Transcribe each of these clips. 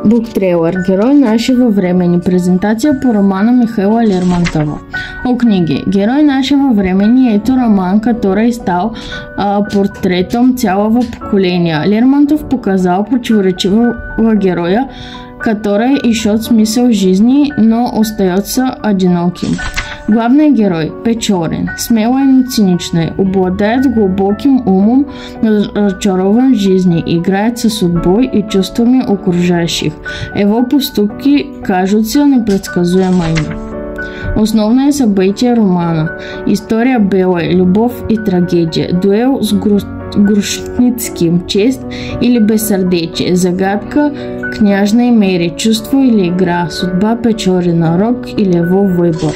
Буктрейлър. Герой нашего времени. Презентация по романа Михаила Лермонтова. О книги. Герой нашего времени – это роман, который стал портретом целого поколения. Лермонтов показал противоречивого героя, который ищет смысл жизни, но остается одиноким. Главный герой – Печорин, смелый, но циничный, обладает глубоким умом, но разочарован в жизни, играет со судьбой и чувствами окружающих. Его поступки кажутся непредсказуемыми. Основные события романа – история белой, любовь и трагедия, дуэл с Грушницким, честь или бессердечие, загадка княжной Мэри, чувство или игра, судьба Печорина, рок или его выбор.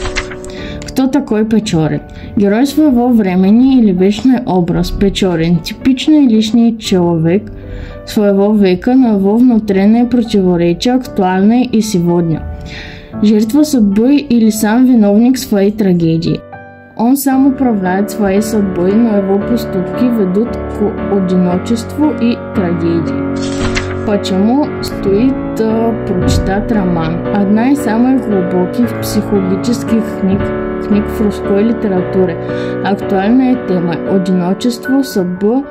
Кто такой Печорин? Герой своего времени или вечный образ. Печорин – типичный личный человек своего века, но его внутренние противоречия актуальны и сегодня. Жертва судьбы или сам виновник своей трагедии. Он сам управляет своей судьбой, но его поступки ведут к одиночеству и трагедии. Почему стоит прочитать роман? Одна из самых глубоких психологических книг в русской литературе. Актуальная тема – одиночество, судьба,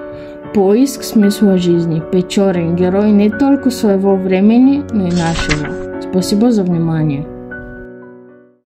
поиск смысла жизни. Печорин – герой не только своего времени, но и нашего. Спасибо за внимание.